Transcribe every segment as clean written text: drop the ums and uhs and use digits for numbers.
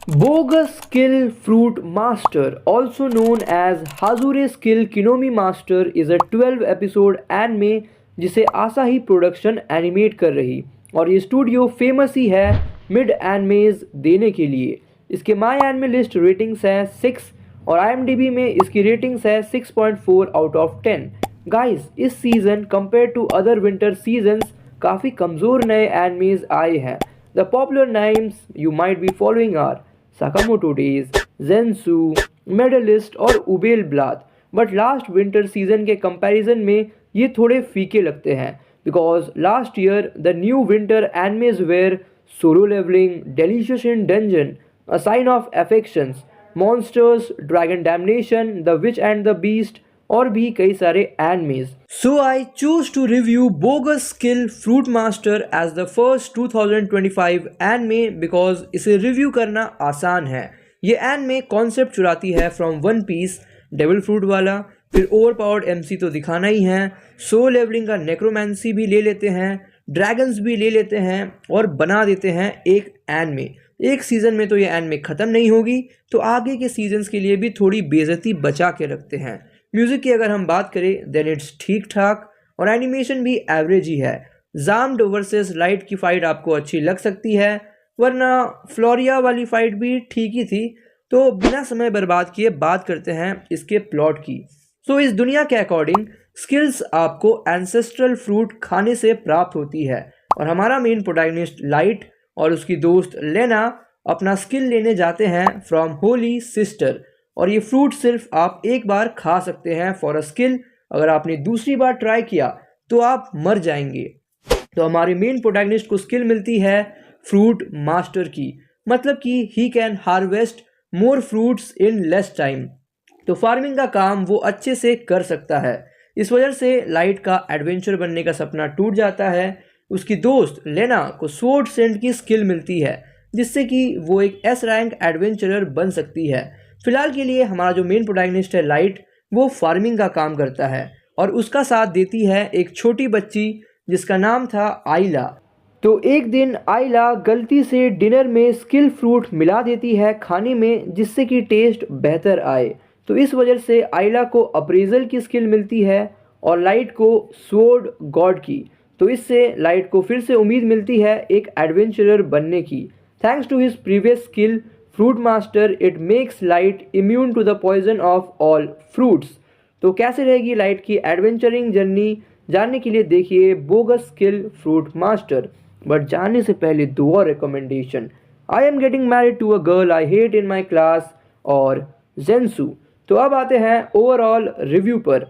Bogus Skill Fruit Master, also known as Hazure Skill Kinomi Master, is a 12 episode एनमे जिसे आसाही production animate कर रही और ये studio famous ही है मिड एनमेज देने के लिए। इसके माई एनमे लिस्ट रेटिंग्स है 6 और IMDb में इसकी रेटिंग्स है 6.4 आउट ऑफ 10। गाइस, इस season compare to other winter seasons काफ़ी कमज़ोर नए एनमेज आए हैं। The popular names you might be following are Sakamoto Days, Zensu, medalist और Ubel Blatt. But last winter season के कंपैरिजन में ये थोड़े फीके लगते हैं because last year the new winter animes were solo leveling, delicious in dungeon, a sign of affections, monsters, dragon damnation, the which and the beast और भी कई सारे animes. So I choose to review bogus skill fruit master as the first 2025 anime because इसे review करना आसान है। ये anime concept चुराती है from One Piece, devil fruit वाला, फिर ओवर पावर्ड MC तो दिखाना ही है, सो लेवलिंग का नेक्रोमेंसी भी ले लेते हैं, ड्रैगन्स भी ले लेते हैं और बना देते हैं एक एनिमे। एक सीज़न में तो ये एनिमे ख़त्म नहीं होगी तो आगे के सीजन्स के लिए भी थोड़ी बेइज्जती बचा के रखते हैं। म्यूज़िक की अगर हम बात करें देन इट्स ठीक ठाक और एनिमेशन भी एवरेज ही है। जाम्ड वर्सेस लाइट की फ़ाइट आपको अच्छी लग सकती है, वरना फ्लोरिया वाली फ़ाइट भी ठीक ही थी। तो बिना समय बर्बाद किए बात करते हैं इसके प्लॉट की। सो इस दुनिया के अकॉर्डिंग स्किल्स आपको एंसेस्ट्रल फ्रूट खाने से प्राप्त होती है और हमारा मेन प्रोटैगनिस्ट लाइट और उसकी दोस्त लेना अपना स्किल लेने जाते हैं फ्रॉम होली सिस्टर और ये फ्रूट सिर्फ आप एक बार खा सकते हैं फॉर अ स्किल। अगर आपने दूसरी बार ट्राई किया तो आप मर जाएंगे। तो हमारे मेन प्रोटैगनिस्ट को स्किल मिलती है फ्रूट मास्टर की, मतलब कि he can harvest more fruits in less time. तो फार्मिंग का काम वो अच्छे से कर सकता है। इस वजह से लाइट का एडवेंचर बनने का सपना टूट जाता है। उसकी दोस्त लेना को स्वॉर्ड सेंड की स्किल मिलती है जिससे कि वो एक S रैंक एडवेंचरर बन सकती है। फिलहाल के लिए हमारा जो मेन प्रोटैगनिस्ट है लाइट, वो फार्मिंग का काम करता है और उसका साथ देती है एक छोटी बच्ची जिसका नाम था आइला। तो एक दिन आइला गलती से डिनर में स्किल फ्रूट मिला देती है खाने में जिससे कि टेस्ट बेहतर आए। तो इस वजह से आइला को अप्रेजल की स्किल मिलती है और लाइट को स्वॉर्ड गॉड की। तो इससे लाइट को फिर से उम्मीद मिलती है एक एडवेंचरर बनने की। Thanks to his previous skill fruit master it makes Light immune to the poison of all fruits. तो कैसे रहेगी लाइट की एडवेंचरिंग जर्नी, जानने के लिए देखिए bogus skill fruit master. But जानने से पहले दो और recommendation, I am getting married to a girl I hate in my class और जेंसू। तो अब आते हैं ओवरऑल रिव्यू पर।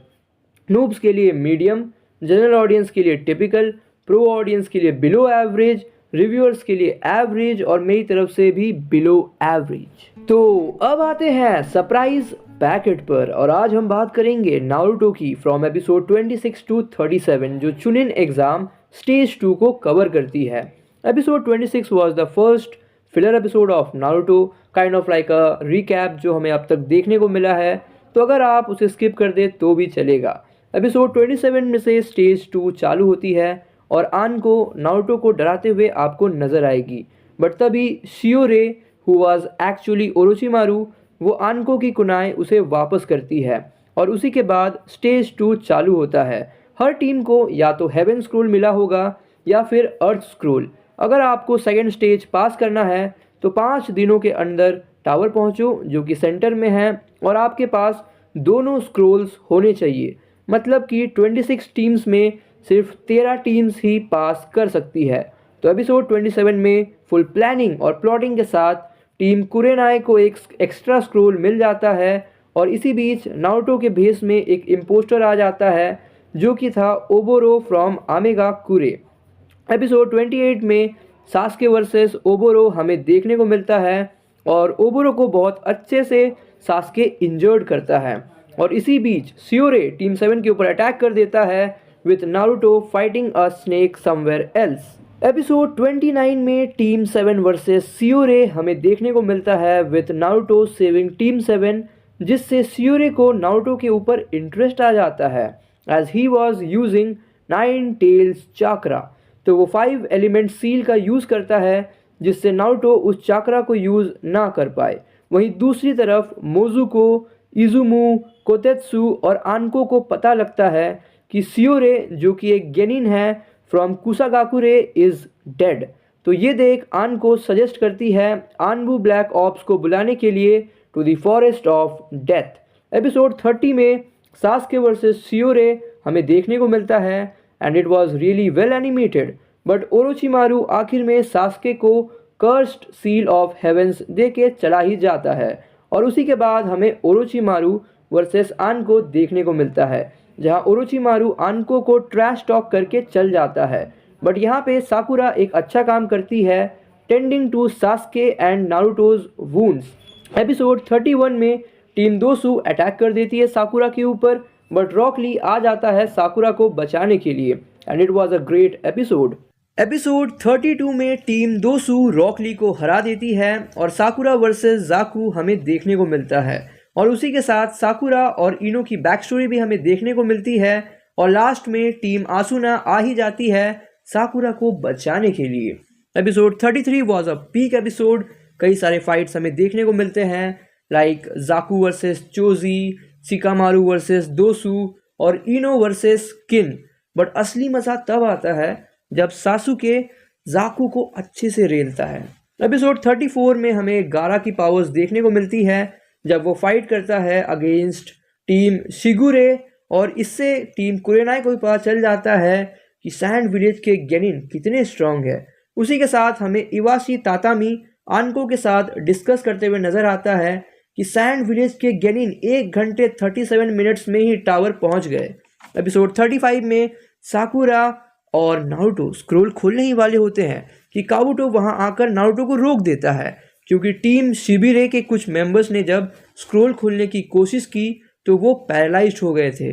नूब्स के लिए मीडियम, जनरल ऑडियंस के लिए टिपिकल, प्रो ऑडियंस के लिए बिलो एवरेज, रिव्यूअर्स के लिए एवरेज और मेरी तरफ से भी बिलो एवरेज। तो अब आते हैं सरप्राइज पैकेट पर और आज हम बात करेंगे नारुतो की फ्रॉम एपिसोड 26 टू 37 जो चुनिन एग्जाम स्टेज 2 को कवर करती है। Episode 26 was the first filler episode of Naruto, kind of like a recap जो हमें अब तक देखने को मिला है। तो अगर आप उसे स्किप कर दे तो भी चलेगा। एपिसोड 27 में से स्टेज 2 चालू होती है और आन को नारुतो को डराते हुए आपको नजर आएगी। बट तभी शियोरे हु वाज एक्चुअली ओरोचिमारू, वो आनको की कुनाई उसे वापस करती है और उसी के बाद स्टेज 2 चालू होता है। हर टीम को या तो हेवन स्क्रोल मिला होगा या फिर अर्थ स्क्रोल। अगर आपको सेकेंड स्टेज पास करना है तो 5 दिनों के अंदर टावर पहुंचो जो कि सेंटर में है और आपके पास दोनों स्क्रोल्स होने चाहिए। मतलब कि 26 टीम्स में सिर्फ 13 टीम्स ही पास कर सकती है। तो एपिसोड 27 में फुल प्लानिंग और प्लॉटिंग के साथ टीम कुरेनाई को एक एक्स्ट्रा स्क्रोल मिल जाता है और इसी बीच नारुतो के भेस में एक इम्पोस्टर आ जाता है जो कि था ओबोरो फ्रॉम आमेगा कुरे। एपिसोड 28 में सास्के वर्सेस ओबोरो हमें देखने को मिलता है और ओबोरो को बहुत अच्छे से सास्के इंजर्ड करता है और इसी बीच शियोरे टीम 7 के ऊपर अटैक कर देता है with Naruto fighting a snake somewhere else. Episode 29 में टीम 7 वर्सेस शियोरे हमें देखने को मिलता है विथ नारुतो सेविंग टीम 7 जिससे शियोरे को नारुतो के ऊपर इंटरेस्ट आ जाता है as he was using 9 tails chakra. तो वो 5 एलिमेंट सील का यूज़ करता है जिससे नारुतो उस चाकरा को यूज़ ना कर पाए। वहीं दूसरी तरफ मोजुको, इजुमु, कोतेत्सु और आनको को पता लगता है कि सियोरे जो कि एक गेनिन है फ्रॉम कुसागाकुरे इज़ डेड। तो ये देख आनको सजेस्ट करती है आनबू ब्लैक ऑप्स को बुलाने के लिए to the forest of death. Episode 30 में सास्के वर्सेस सियोरे हमें देखने को मिलता है and it was really well animated. But Orochimaru आखिर में सास्के को कर्स्ड सील ऑफ हेवेंस दे के चला ही जाता है और उसी के बाद हमें ओरोचिमारू वर्सेस आनको देखने को मिलता है, जहां ओरोचिमारू आनको को ट्रैश टॉक करके चल जाता है। बट यहाँ पे साकुरा एक अच्छा काम करती है tending to Sasuke and Naruto's wounds. Episode 31 में टीम दोसू अटैक कर देती है साकुरा के ऊपर, बट रॉक ली आ जाता है साकुरा को बचाने के लिए and it was a great episode. Episode 32 में टीम दोसू रॉक ली को हरा देती है और साकुरा वर्सेस जाकू हमें देखने को मिलता है और उसी के साथ साकुरा और इनो की बैक स्टोरी भी हमें देखने को मिलती है और लास्ट में टीम आसुना आ ही जाती है साकुरा को बचाने के लिए। Episode 33 was a peak episode. कई सारे फाइट्स हमें देखने को मिलते हैं like Zaku versus Choji, Shikamaru versus Dosu और इनो वर्सेस किन। बट असली मज़ा तब आता है जब सासुके जाकू को अच्छे से रेलता है। एपिसोड 34 में हमें गारा की पावर्स देखने को मिलती है जब वो फाइट करता है अगेंस्ट टीम शिगुरे और इससे टीम कुरेनाई को भी पता चल जाता है कि सैंड विलेज के गेनिन कितने स्ट्रांग है। उसी के साथ हमें इवाशी तातामी आनको के साथ डिस्कस करते हुए नजर आता है कि सैंड विलेज के गेनिन 1 घंटे 37 मिनट्स में ही टावर पहुंच गए। एपिसोड 35 में साकुरा और नारुतो स्क्रोल खोलने ही वाले होते हैं कि काबुटो वहां आकर नारुतो को रोक देता है, क्योंकि टीम शिबिरे के कुछ मेंबर्स ने जब स्क्रोल खोलने की कोशिश की तो वो पैरालाइज्ड हो गए थे।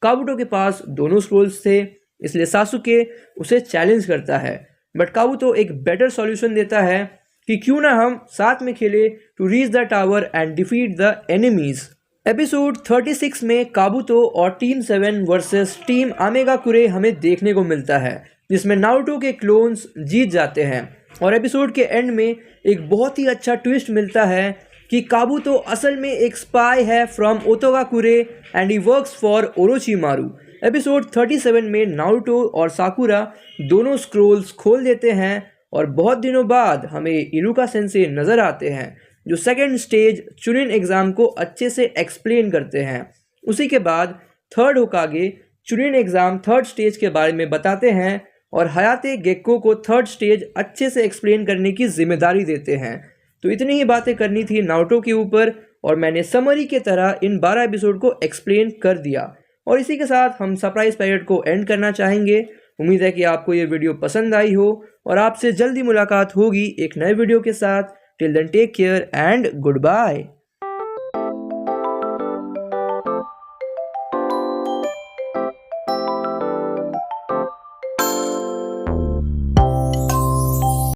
काबुटो के पास दोनों स्क्रोल्स थे, इसलिए सासुके उसे चैलेंज करता है, बट काबुटो एक बेटर सॉल्यूशन देता है कि क्यों ना हम साथ में खेले to reach the tower and defeat the enemies. Episode 36 में काबुतो और टीम 7 वर्सेस टीम आमेगाकुरे हमें देखने को मिलता है, जिसमें नारुतो के क्लोन्स जीत जाते हैं और एपिसोड के एंड में एक बहुत ही अच्छा ट्विस्ट मिलता है कि काबुतो असल में एक स्पाई है from Otogakure and he works for Orochimaru. Episode 37 में नारुतो और साकुरा दोनों स्क्रोल्स खोल देते हैं और बहुत दिनों बाद हमें इरुका सेंसे नज़र आते हैं जो सेकेंड स्टेज चुनिन एग्ज़ाम को अच्छे से एक्सप्लेन करते हैं। उसी के बाद third होकागे chunin exam third stage के बारे में बताते हैं और हयाते गेक्को को थर्ड स्टेज अच्छे से एक्सप्लेन करने की जिम्मेदारी देते हैं। तो इतनी ही बातें करनी थी नारुतो के ऊपर और मैंने समरी के तरह इन 12 एपिसोड को एक्सप्लेन कर दिया और इसी के साथ हम सरप्राइज पीरियड को एंड करना चाहेंगे। उम्मीद है कि आपको ये वीडियो पसंद आई हो और आपसे जल्दी मुलाकात होगी एक नए वीडियो के साथ। Till then take care and good bye.